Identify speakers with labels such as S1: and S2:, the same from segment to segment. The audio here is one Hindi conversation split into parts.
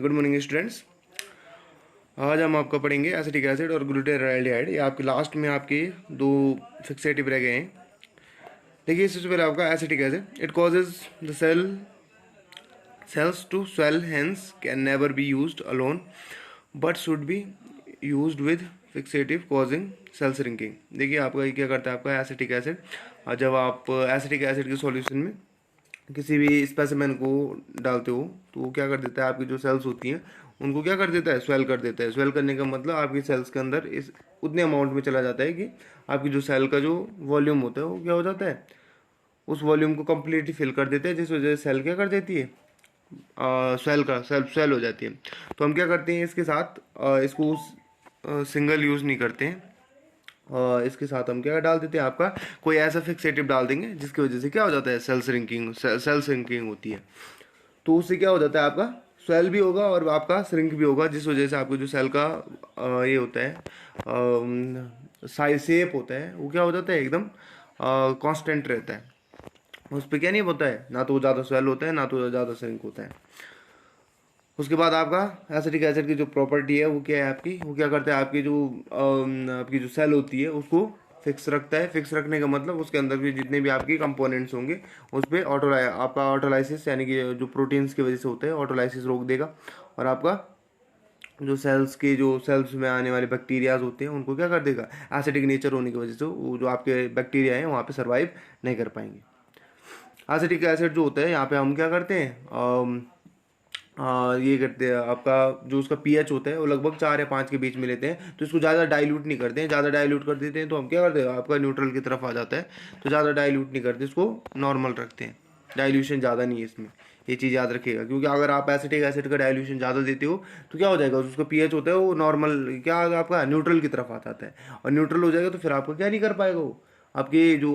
S1: Good morning students. आज हम आपका पढ़ेंगे एसिटिक एसिड और ग्लूटाराल्डिहाइड। ये आपके लास्ट में आपके दो फिक्सेटिव रह गए हैं। देखिए इससे पहले आपका acetic acid, it causes the cells to swell, hence can never be used alone but should be used with fixative causing cell shrinking। देखिए आपका ये क्या करता है, आपका एसिटिक एसिड, और जब आप एसिटिक एसिड के सॉल्यूशन में किसी भी स्पेसिमेन को डालते हो तो वो क्या कर देता है, आपकी जो सेल्स होती हैं उनको क्या कर देता है, स्वेल कर देता है। स्वेल करने का मतलब आपकी सेल्स के अंदर इस उतने अमाउंट में चला जाता है कि आपकी जो सेल का जो वॉल्यूम होता है वो क्या हो जाता है, उस वॉल्यूम को कम्प्लीटली फिल कर देते हैं, जिस वजह से सेल क्या कर देती है, स्वेल हो जाती है। तो हम क्या करते हैं इसके साथ, इसको सिंगल यूज़ नहीं करते हैं, इसके साथ हम क्या डाल देते हैं, आपका कोई ऐसा फिक्सेटिव डाल देंगे जिसकी वजह से क्या हो जाता है, सेल श्रिंकिंग होती है। तो उससे क्या हो जाता है, आपका स्वेल भी होगा और आपका श्रिंक भी होगा, जिस वजह से आपको जो सेल का ये होता है साइज शेप होता है वो क्या हो जाता है, एकदम कांस्टेंट रहता है। उस पर क्या नहीं होता है, ना तो ज़्यादा स्वेल होता है ना तो ज़्यादा श्रिंक होता है। उसके बाद आपका एसिटिक एसिड की जो प्रॉपर्टी है वो क्या है आपकी, वो क्या करता है, आपकी जो सेल होती है उसको फिक्स रखता है। फिक्स रखने का मतलब उसके अंदर भी जितने भी आपके कंपोनेंट्स होंगे उस पर आपका ऑटोलाइसिस यानी कि जो प्रोटीन्स की वजह से होता है ऑटोलाइसिस रोक देगा, और आपका जो सेल्स में आने वाले बैक्टीरियाज होते हैं उनको क्या कर देगा, एसिडिक नेचर होने की वजह से वो जो आपके बैक्टीरिया हैं वहाँ पे सर्वाइव नहीं कर पाएंगे। एसिटिक एसिड जो होता है यहाँ पे हम क्या करते हैं, ये करते हैं, आपका जो उसका पीएच होता है वो लगभग 4 या 5 के बीच में लेते हैं। तो इसको ज़्यादा डाइल्यूट नहीं करते हैं, ज़्यादा डाइल्यूट कर देते हैं तो हम क्या करते हैं, आपका न्यूट्रल की तरफ आ जाता है। तो ज़्यादा डाइल्यूट नहीं करते, इसको नॉर्मल रखते हैं, डाइल्यूशन ज़्यादा नहीं है इसमें, ये चीज़ याद रखिएगा। क्योंकि अगर आप एसिटिक एसिड का डाइल्यूशन ज़्यादा देते हो तो क्या हो जाएगा, उसका पीएच होता है वो नॉर्मल क्या आपका न्यूट्रल की तरफ आ जाता है, और न्यूट्रल हो जाएगा तो फिर आपको क्या नहीं कर पाएगा, वो आपके जो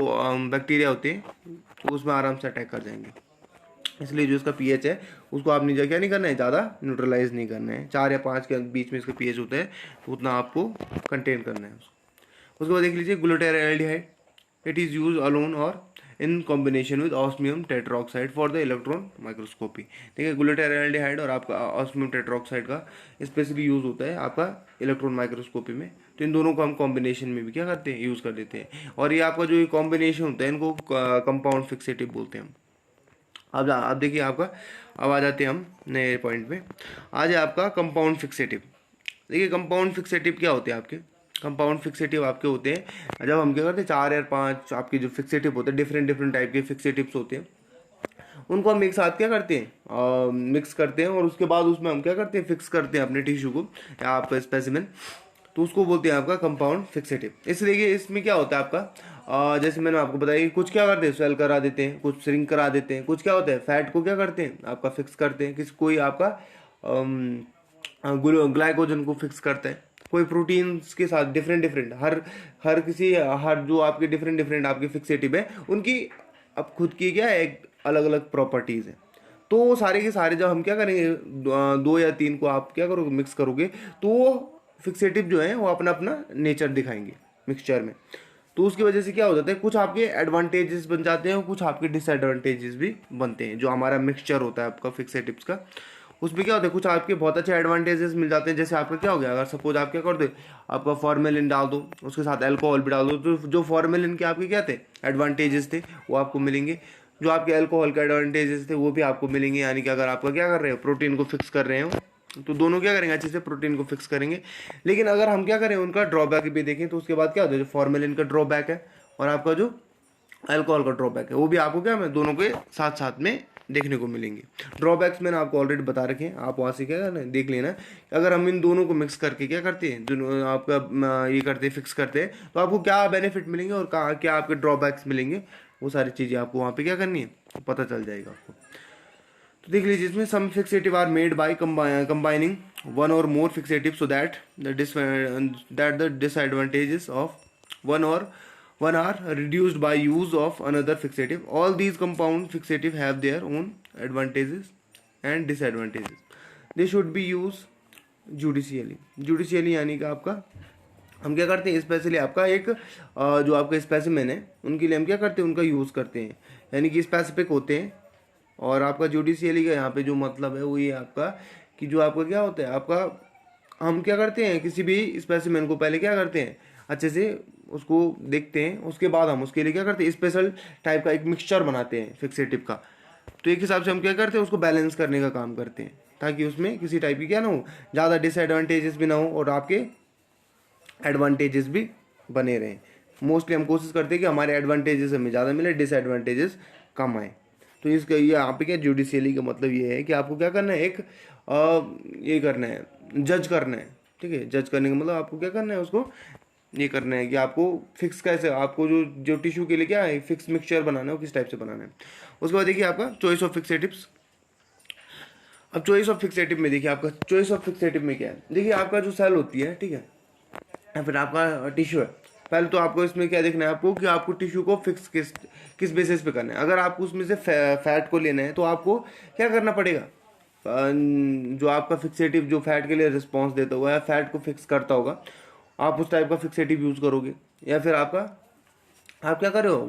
S1: बैक्टीरिया होते हैं तो उसमें आराम से अटैक कर जाएंगे। इसलिए जो इसका पीएच है उसको आपने क्या नहीं करना है, ज़्यादा न्यूट्रलाइज नहीं करना है। 4 या 5 के बीच में इसका पीएच होता है तो उतना आपको कंटेन करना है उसको। उसके बाद देख लीजिए glutaraldehyde, it is use alone और in combination with osmium tetroxide for the electron microscopy. देखिए ग्लूटाराल्डिहाइड और आपका ऑस्मियम टेट्राऑक्साइड का स्पेशली यूज़ होता है आपका इलेक्ट्रॉन माइक्रोस्कोपी में। तो इन दोनों को हम कॉम्बिनेशन में भी क्या करते हैं, यूज़ कर देते हैं। और ये आपका जो कॉम्बिनेशन होता है इनको कंपाउंड फिक्सेटिव बोलते हैं हम। अब देखिए आपका, अब आ जाते हैं हम नए पॉइंट पे। आज है आपका कंपाउंड फिक्सेटिव। देखिए कंपाउंड फिक्सेटिव क्या होते हैं आपके, कंपाउंड फिक्सेटिव आपके होते हैं जब हम क्या करते हैं 4 या 5 आपके जो फिक्सेटिव होते हैं, डिफरेंट डिफरेंट टाइप के फिक्सेटिव्स होते हैं, उनको हम एक साथ क्या करते हैं, मिक्स करते हैं, और उसके बाद उसमें हम क्या करते हैं, फिक्स करते हैं अपने टिश्यू को या आपका स्पेसिमेन। तो उसको बोलते हैं आपका कंपाउंड फिक्सेटिव। इस देखिए इसमें क्या होता है आपका, जैसे मैंने आपको बताया कि कुछ क्या करते हैं, स्वेल करा देते हैं, कुछ श्रिंक करा देते हैं, कुछ क्या होता है फैट को क्या करते हैं आपका फिक्स करते हैं, कोई आपका ग्लाइकोजन को फिक्स करता है, कोई प्रोटीन्स के साथ डिफरेंट डिफरेंट हर जो आपके डिफरेंट डिफरेंट आपके फिक्सेटिव है उनकी अब खुद की क्या है एक अलग अलग प्रॉपर्टीज़ है। तो सारे के सारे जब हम क्या करेंगे, 2 या 3 को आप क्या करोगे, मिक्स करोगे, तो फिक्सेटिव जो है वो अपना अपना नेचर दिखाएंगे मिक्सचर में। तो उसकी वजह से क्या हो जाता है, कुछ आपके एडवांटेजेस बन जाते हैं और कुछ आपके डिसएडवांटेजेस भी बनते हैं। जो हमारा मिक्सचर होता है आपका फिक्सेटिव्स का, उसमें क्या होता है, कुछ आपके बहुत अच्छे एडवांटेजेस मिल जाते हैं। जैसे आपका क्या हो गया, अगर सपोज आप क्या कर दो, आपका फॉर्मेलिन डाल दो, उसके साथ अल्कोहल भी डाल दो, तो जो फॉर्मेलिन के आपके क्या थे एडवांटेजेस थे वो आपको मिलेंगे, जो आपके अल्कोहल के एडवांटेजेस थे वो भी आपको मिलेंगे। यानी कि अगर आपका क्या कर रहे हो, प्रोटीन को फिक्स कर रहे हो, तो दोनों क्या करेंगे, अच्छे से प्रोटीन को फिक्स करेंगे। लेकिन अगर हम क्या करें, उनका ड्रॉबैक भी देखें, तो उसके बाद क्या होता है, जो फॉर्मेलिन का ड्रॉबैक है और आपका जो अल्कोहल का ड्रॉबैक है वो भी आपको क्या, मैं दोनों के साथ साथ में देखने को मिलेंगे। ड्रॉबैक्स मैंने आपको ऑलरेडी बता रखे हैं, आप वहाँ से क्या करना है देख लेना। अगर हम इन दोनों को मिक्स करके क्या करते हैं, जो आपका ये करते हैं फिक्स करते हैं, तो आपको क्या बेनिफिट मिलेंगे और क्या आपके ड्रॉबैक्स मिलेंगे, वो सारी चीज़ें आपको वहाँ पे क्या करनी है, पता चल जाएगा आपको। तो देख लीजिए इसमें some fixative are made by combining one or more fixative so that the disadvantages of one are reduced by use of another fixative. All these compound fixative have their own advantages and disadvantages. They should be used judicially यानी कि आपका हम क्या करते हैं, स्पेशली आपका एक जो आपका स्पेसिमेन है उनके लिए हम क्या करते हैं, उनका यूज़ करते हैं, यानी कि स्पेसिफिक होते हैं। और आपका जुडिशियली का यहाँ पे जो मतलब है वो ये आपका कि जो आपका क्या होता है आपका, हम क्या करते हैं किसी भी स्पेसिमेन को पहले क्या करते हैं अच्छे से उसको देखते हैं, उसके बाद हम उसके लिए क्या करते हैं स्पेशल टाइप का एक मिक्सचर बनाते हैं फिक्सेटिव का। तो एक हिसाब से हम क्या करते हैं उसको बैलेंस करने का काम करते हैं, ताकि उसमें किसी टाइप की क्या ना हो, ज़्यादा डिसएडवांटेजेस भी ना हो और आपके एडवांटेजेस भी बने रहें। मोस्टली हम कोशिश करते हैं कि हमारे एडवांटेजेस हमें ज़्यादा मिले, डिसएडवांटेजेस कम आए। तो इसका ये यहाँ पे क्या जुडिशियली का मतलब ये है कि आपको क्या करना है, एक ये करना है, जज करना है। ठीक है, जज करने का मतलब आपको क्या करना है, उसको ये करना है कि आपको फिक्स कैसे, आपको जो जो टिश्यू के लिए क्या है फिक्स मिक्सचर बनाना है वो किस टाइप से बनाना है। उसके बाद देखिए आपका चॉइस ऑफ फिक्सेटिव्स। अब चॉइस ऑफ फिक्सेटिव में देखिए आपका चॉइस ऑफ फिक्सेटिव में क्या है, देखिए आपका जो सेल होती है, ठीक है, या फिर आपका टिश्यू है, पहले तो आपको इसमें क्या देखना है आपको कि आपको टिश्यू को फिक्स किस किस बेसिस पे करना है। अगर आपको उसमें से फैट को लेना है तो आपको क्या करना पड़ेगा, जो आपका फिक्सेटिव जो फैट के लिए रिस्पॉन्स देता हुआ है, फैट को फिक्स करता होगा, आप उस टाइप का फिक्सेटिव यूज़ करोगे। या फिर आपका आप क्या कर रहे हो,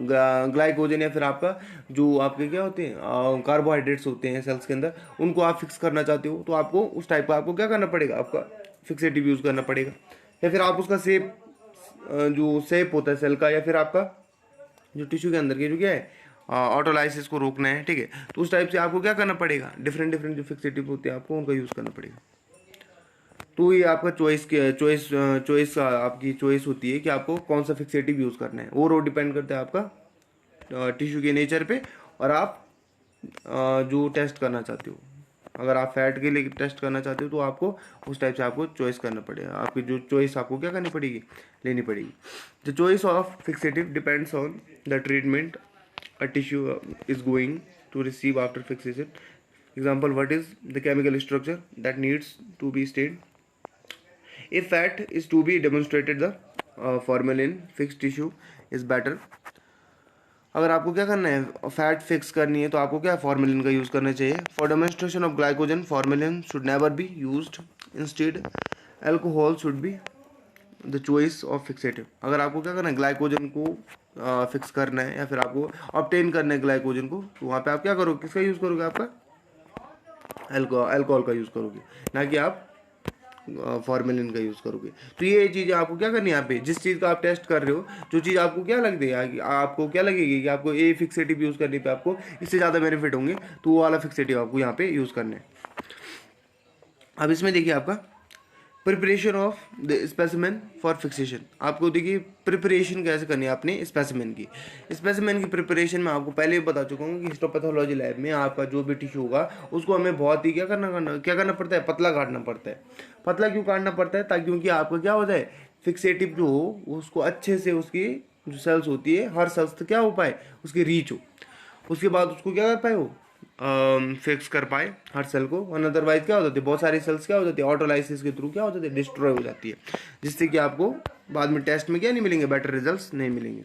S1: ग्लाइकोजन या फिर आपका जो आपके क्या होते हैं कार्बोहाइड्रेट्स होते हैं सेल्स के अंदर, उनको आप फिक्स करना चाहते हो तो आपको उस टाइप का आपको क्या करना पड़ेगा, आपका फिक्सेटिव यूज़ करना पड़ेगा। या फिर आप उसका शेप, जो शेप होता है सेल का, या फिर आपका जो टिश्यू के अंदर के जो क्या है ऑटोलाइसिस को रोकना है, ठीक है, तो उस टाइप से आपको क्या करना पड़ेगा, डिफरेंट डिफरेंट जो फिक्सेटिव होते हैं आपको उनका यूज़ करना पड़ेगा। तो ये आपका चॉइस के चॉइस चॉइस आपकी चॉइस होती है कि आपको कौन सा फिक्सेटिव यूज़ करना है, वो डिपेंड करता है आपका टिश्यू के नेचर पे, और आप जो टेस्ट करना चाहते हो। अगर आप फैट के लिए टेस्ट करना चाहते हो तो आपको उस टाइप से आपको चॉइस करना पड़ेगा, आपकी जो चॉइस आपको क्या करनी पड़ेगी, लेनी पड़ेगी। The choice of fixative depends on the treatment a tissue is going to receive after fixation. Example, what is the chemical structure that needs to be stayed. If fat is to be demonstrated, the formalin fixed tissue is better. अगर आपको क्या करना है फैट फिक्स करनी है तो आपको क्या फॉर्मेलिन का यूज़ करना चाहिए। For demonstration of glycogen formalin should never be used, instead alcohol should be the choice of fixative. अगर आपको क्या करना है ग्लाइकोजन को फिक्स करना है या फिर आपको ऑब्टेन करना है ग्लाइकोजन को, तो वहाँ पे आप क्या करोगे, किसका यूज़ करोगे, आपका अल्कोहल का यूज़ करोगे, ना कि आप फॉर्मेलिन का यूज़ करोगे। तो ये चीज़ें आपको क्या करनी है, यहाँ पे जिस चीज़ का आप टेस्ट कर रहे हो, जो चीज़ आपको क्या लग देगी, आपको क्या लगेगी कि आपको ए फिक्सेटिव यूज़ करने पे आपको इससे ज़्यादा बेनिफिट होंगे, तो वो वाला फिक्सेटिव आपको यहाँ पे यूज़ करना है। अब इसमें देखिए आपका preparation of the specimen for fixation. आपको देखिए प्रिपरेशन कैसे करनी है आपने स्पेसिमेन की। स्पेसिमेन की प्रिपरेशन में आपको पहले भी बता चुका हूँ कि हिस्टोपैथोलॉजी लैब में आपका जो भी टिश्यू होगा उसको हमें बहुत ही क्या करना पड़ता है, पतला काटना पड़ता है। पतला क्यों काटना पड़ता है, ताकि क्योंकि आपका क्या होता है फिक्सेटिव जो हो उसको अच्छे से उसकी जो सेल्स होती है हर सेल्स तक क्या हो पाए, उसकी रीच हो, उसके बाद उसको क्या कर पाए वो फिक्स कर पाए हर सेल को। वन अदरवाइज क्या हो जाती है, बहुत सारी सेल्स क्या हो जाती है ऑटोलाइसिस के थ्रू क्या हो जाती है, डिस्ट्रॉय हो जाती है, जिससे कि आपको बाद में टेस्ट में क्या नहीं मिलेंगे, बेटर रिजल्ट्स नहीं मिलेंगे।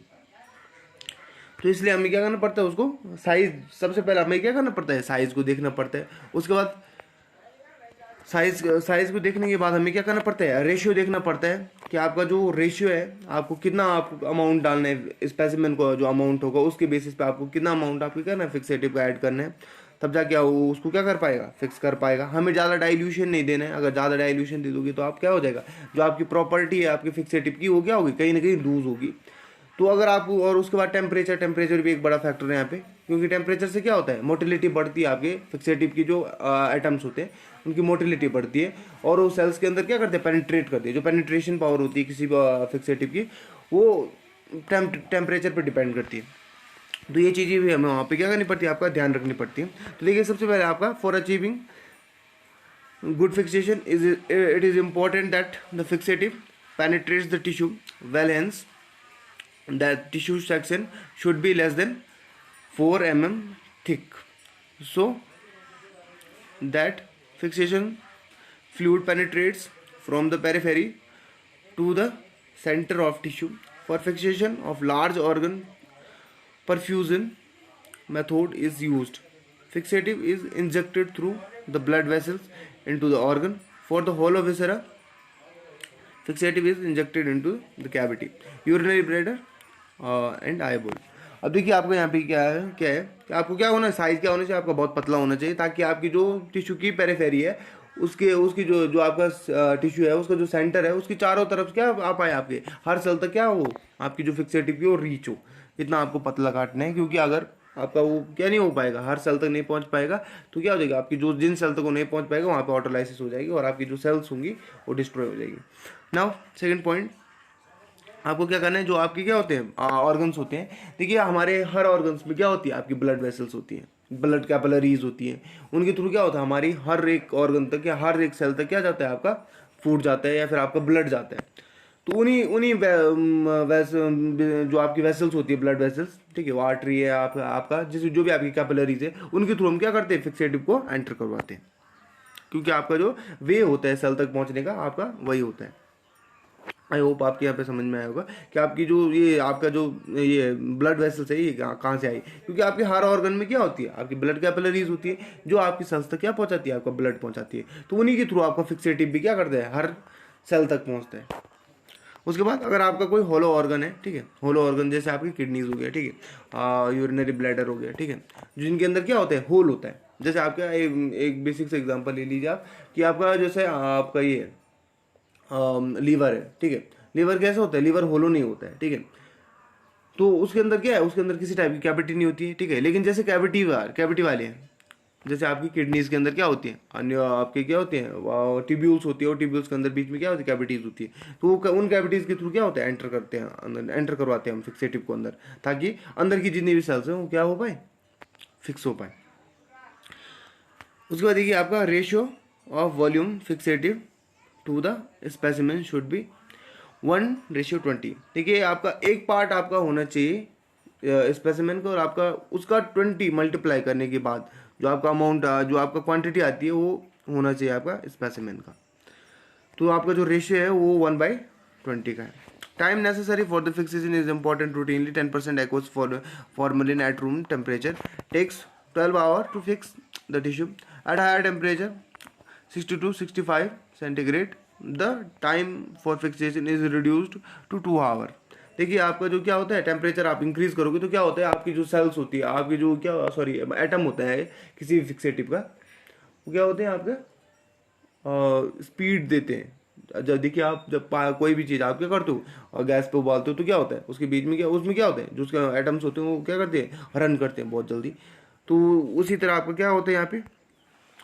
S1: तो इसलिए हमें क्या करना पड़ता है, उसको साइज, सबसे पहले हमें क्या करना पड़ता है, साइज को देखना पड़ता है। उसके बाद साइज को देखने के बाद हमें क्या करना पड़ता है, रेशियो देखना पड़ता है कि आपका जो रेशियो है आपको कितना आप अमाउंट डालना है, स्पेसिमेन को जो अमाउंट होगा उसके बेसिस पे आपको कितना अमाउंट आपको करना है फिक्सेटिव का ऐड करना है, तब जाके वो उसको क्या कर पाएगा, फिक्स कर पाएगा। हमें ज़्यादा डाइल्यूशन नहीं देना है, अगर ज़्यादा डाइल्यूशन दे दोगे तो आप क्या हो जाएगा, जो आपकी प्रॉपर्टी है आपकी फिक्सेटिव की वो क्या होगी, कहीं ना कहीं लूज होगी। तो अगर आप, और उसके बाद टेम्परेचर भी एक बड़ा फैक्टर है यहाँ पे, क्योंकि टेम्परेचर से क्या होता है मोटिलिटी बढ़ती है, आपके फिक्सेटिव की जो एटम्स होते हैं उनकी मोटिलिटी बढ़ती है, और वो सेल्स के अंदर क्या करते हैं, पेनिट्रेट करती है। जो पेनिट्रेशन पावर होती है किसी भी फिक्सेटिव की वो टेम्परेचर पर डिपेंड करती है। तो ये चीज़ें भी हमें वहाँ पे क्या करनी पड़ती है, आपका ध्यान रखनी पड़ती है। तो देखिए सबसे पहले आपका for achieving good fixation is it is important that the fixative penetrates the tissue well, hence that tissue section should be less than 4 mm thick, so that fixation fluid penetrates from the periphery to the center of tissue. For fixation of large organ, perfusion method is used. Fixative is injected through the blood vessels into the organ. For the hollow viscera, fixative is injected into the cavity, urinary bladder and eyeball. अब देखिए आपको यहाँ पे क्या है कि आपको क्या होना है, साइज क्या होना चाहिए, आपका बहुत पतला होना चाहिए, ताकि आपकी जो टिश्यू की पेरिफेरी है उसके उसकी जो जो आपका टिश्यू है उसका जो सेंटर है उसकी चारों तरफ क्या आ पाए, आपके हर सेल तक क्या हो, आपकी जो फिक्सेटिव की वो रीच हो। इतना आपको पतला काटना है, क्योंकि अगर आपका वो क्या नहीं हो पाएगा, हर सेल तक नहीं पहुंच पाएगा, तो क्या हो जाएगा, आपकी जो जिन सेल तक वो नहीं पहुंच पाएगा वहाँ पे ऑटोलाइसिस हो जाएगी और आपकी जो सेल्स होंगी वो डिस्ट्रॉय हो जाएगी। नाउ सेकंड पॉइंट, आपको क्या करना है, जो आपके क्या होते हैं ऑर्गन्स होते हैं, देखिए हमारे हर ऑर्गन्स में क्या होती है, आपकी ब्लड वेसल्स होती हैं, ब्लड कैपिलरीज होती हैं, उनके थ्रू क्या होता है, हमारी हर एक ऑर्गन तक या हर एक सेल तक क्या जाता है, आपका फूड जाता है या फिर आपका ब्लड जाता है। तो उन्हीं उन्हीं जो आपकी वेसल्स होती है, ब्लड वेसल्स, ठीक है, वो आर्टरी है आपका जिस जो भी आपकी कैपिलरीज है, उनके थ्रू हम क्या करते हैं, फिक्सेटिव को एंटर करवाते हैं, क्योंकि आपका जो वे होता है सेल तक पहुंचने का आपका वही होता है। आई होप आपके यहाँ पे समझ में आया होगा कि आपकी जो ये आपका जो ये ब्लड वेसल्स है ये कहाँ से आई, क्योंकि आपके हर ऑर्गन में क्या होती है, आपकी ब्लड कैपिलरीज होती है जो आपकी सेल्स तक क्या पहुँचाती है, आपका ब्लड पहुँचाती है, तो उन्हीं के थ्रू आपका फिक्सेटिव भी क्या करता है, हर सेल तक पहुँचता है। उसके बाद अगर आपका कोई होलो ऑर्गन है, ठीक है, होलो ऑर्गन जैसे आपकी किडनीज हो गया, ठीक है, यूरिनरी ब्लैडर हो गया, ठीक है, जिनके अंदर क्या होता है, होल होता है। जैसे आपका एक बेसिक से एग्जांपल ले लीजिए आप, कि आपका जैसे आपका ये लीवर है, ठीक है, लीवर कैसे होता है, लीवर होलो नहीं होता है, ठीक है, तो उसके अंदर क्या है, उसके अंदर किसी टाइप की कैविटी नहीं होती है, ठीक है, लेकिन जैसे कैविटी वाले हैं, जैसे आपकी किडनीज के अंदर क्या होती है, अन्य आपके क्या होते हैं, ट्यूब्यूल्स होती है, और ट्यूब्यूल्स के अंदर बीच में क्या होती है, कैविटीज होती है, तो उन कैविटीज के थ्रू क्या होता है, एंटर करते हैं अंदर, एंटर करवाते हैं हम फिक्सेटिव को अंदर, ताकि अंदर की जितनी भी सेल्स हैं वो क्या हो पाए, फिक्स हो पाए। उसके बाद देखिए आपका ratio of volume fixative to the specimen should be 1:20। देखिए आपका एक पार्ट आपका होना चाहिए स्पेसिमेन का, और आपका उसका 20 मल्टीप्लाई करने के बाद जो आपका अमाउंट जो आपका क्वांटिटी आती है वो होना चाहिए आपका स्पेसिमेन का। तो आपका जो रेशियो है वो 1/20 का है। Time necessary for the fixation is important, routinely 10% aqueous for formalin at room temperature takes 12 hour to fix the tissue at higher temperature 60 to 65 centigrade the time for fixation is reduced to 2 hour. देखिए आपका जो क्या होता है, टेम्परेचर आप इंक्रीज करोगे तो क्या होता है, आपकी जो सेल्स होती है, आपकी जो क्या सॉरी एटम होता है किसी भी फिक्सेटिव का, वो क्या होते हैं आपके स्पीड देते हैं। जब देखिए आप जब कोई भी चीज़ आप क्या करते हो और गैस पे उबालते हो तो क्या होता है, उसके बीच में क्या उसमें क्या होता है, जो उसके एटम्स होते हैं वो क्या करते हैं, रन करते हैं बहुत जल्दी। तो उसी तरह आपका क्या होता है यहाँ पे,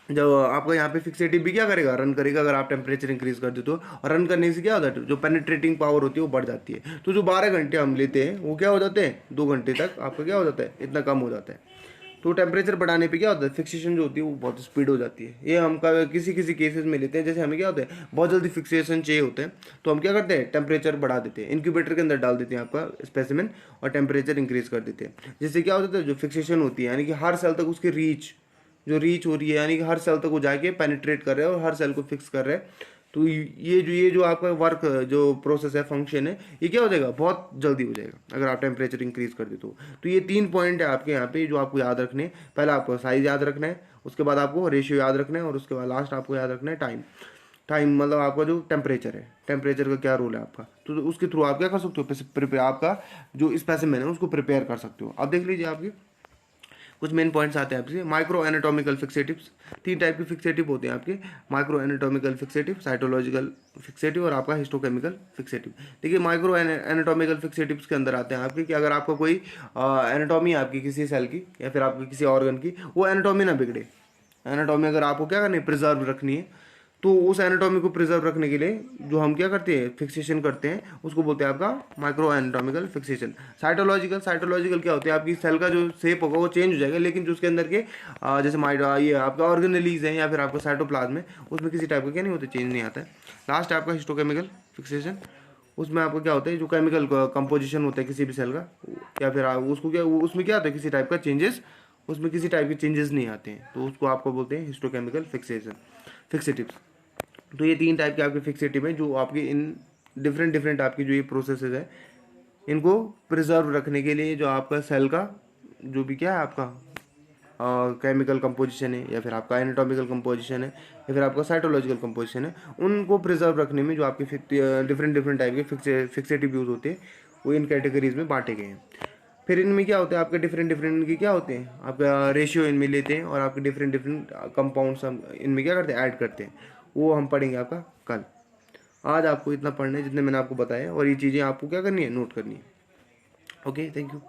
S1: जब आपका यहाँ पे फिक्सेटिव भी क्या करेगा, रन करेगा अगर आप टेम्परेचर इंक्रीज कर देते हो, और रन करने से क्या होता है, जो पेनिट्रेटिंग पावर होती है वो बढ़ जाती है। तो जो 12 घंटे हम लेते हैं वो क्या हो जाते हैं, 2 घंटे तक आपका क्या हो जाता है, इतना कम हो जाता है। तो टेम्परेचर बढ़ाने पे क्या होता है, फिक्सेशन जो होती है वो बहुत स्पीड हो जाती है। ये हम किसी किसी केसेस में लेते हैं, जैसे हमें क्या होता है, बहुत जल्दी फिक्सेशन चाहिए होते हैं, तो हम क्या करते हैं, टेम्परेचर बढ़ा देते हैं, इंक्यूबेटर के अंदर डाल देते हैं आपका स्पेसिमेन और टेम्परेचर इंक्रीज कर देते हैं। जिससे क्या होता है, जो फिक्सेशन होती है यानी कि हर सेल तक उसकी रीच हो रही है, यानी कि हर सेल तक वो जाके पेनिट्रेट कर रहे हैं और हर सेल को फिक्स कर रहे हैं। तो ये जो आपका वर्क जो प्रोसेस है, फंक्शन है, ये क्या हो जाएगा, बहुत जल्दी हो जाएगा अगर आप टेम्परेचर इंक्रीज कर दे तो ये 3 पॉइंट है आपके यहाँ पे जो आपको याद रखने हैं। पहले आपको साइज याद रखना है, उसके बाद आपको रेशियो याद रखना है, और उसके बाद लास्ट आपको याद रखना है टाइम मतलब आपका जो टेम्परेचर है, टेम्परेचर का क्या रोल है आपका, तो उसके थ्रू आप क्या कर सकते हो, प्रिपेयर आपका जो स्पेसिमेन है उसको प्रिपेयर कर सकते हो। आप देख लीजिए आपके कुछ मेन पॉइंट्स आते हैं आपसे। माइक्रो एनाटॉमिकल फिक्सेटिव्स, 3 टाइप के फिक्सेटिव होते हैं आपके, micro anatomical fixative, cytological fixative और आपका हिस्टोकेमिकल फिक्सेटिव। देखिए माइक्रो एनाटॉमिकल फिक्सेटिव्स के अंदर आते हैं आपके कि अगर आपका कोई एनाटॉमी आपकी किसी सेल की या फिर आपकी किसी ऑर्गन की वो एनाटॉमी ना बिगड़े, एनाटॉमी अगर आपको क्या करनी है, प्रिजर्व रखनी है, तो उस एनाटॉमी को प्रिजर्व रखने के लिए जो हम क्या करते हैं, फिक्सेशन करते हैं, उसको बोलते हैं आपका माइक्रो एनाटॉमिकल फिक्सेशन। साइटोलॉजिकल क्या होते हैं, आपकी सेल का जो शेप होगा वो चेंज हो जाएगा, लेकिन जो उसके अंदर के जैसे ये आपका ऑर्गेनेलीज है या फिर आपका साइटोप्लाज्म है, उसमें किसी टाइप का क्या नहीं होता, चेंज नहीं आता है। लास्ट आपका हिस्टोकेमिकल फिक्सेशन, उसमें आपको क्या होता है, जो केमिकल कंपोजिशन होता है किसी भी सेल का या फिर उसको क्या उसमें क्या होता है, किसी टाइप का चेंजेस, उसमें किसी टाइप के चेंजेस नहीं आते हैं, तो उसको आपको बोलते हैं हिस्टोकेमिकल फिक्सेटिव्स। तो ये 3 टाइप के आपके फिक्सेटिव हैं जो आपके इन डिफरेंट आपकी जो ये प्रोसेसेस है, इनको प्रिजर्व रखने के लिए जो आपका सेल का जो भी क्या है आपका केमिकल कंपोजिशन है या फिर आपका एनाटॉमिकल कंपोजिशन है या फिर आपका साइटोलॉजिकल कंपोजिशन है, उनको प्रिजर्व रखने में जो आपके डिफरेंट टाइप के फिक्सेटिव यूज होते हैं वो इन कैटेगरीज में बांटे गए हैं। फिर इनमें क्या होता है आपके डिफरेंट डिफरेंट इनके क्या होते हैं, आपका रेशियो इनमें लेते हैं और आपके डिफरेंट डिफरेंट कंपाउंड्स हम इनमें क्या करते हैं, ऐड करते हैं। वो हम पढ़ेंगे आपका कल। आज आपको इतना पढ़ना है जितने मैंने आपको बताया, और ये चीज़ें आपको क्या करनी है, नोट करनी है। Okay, thank you.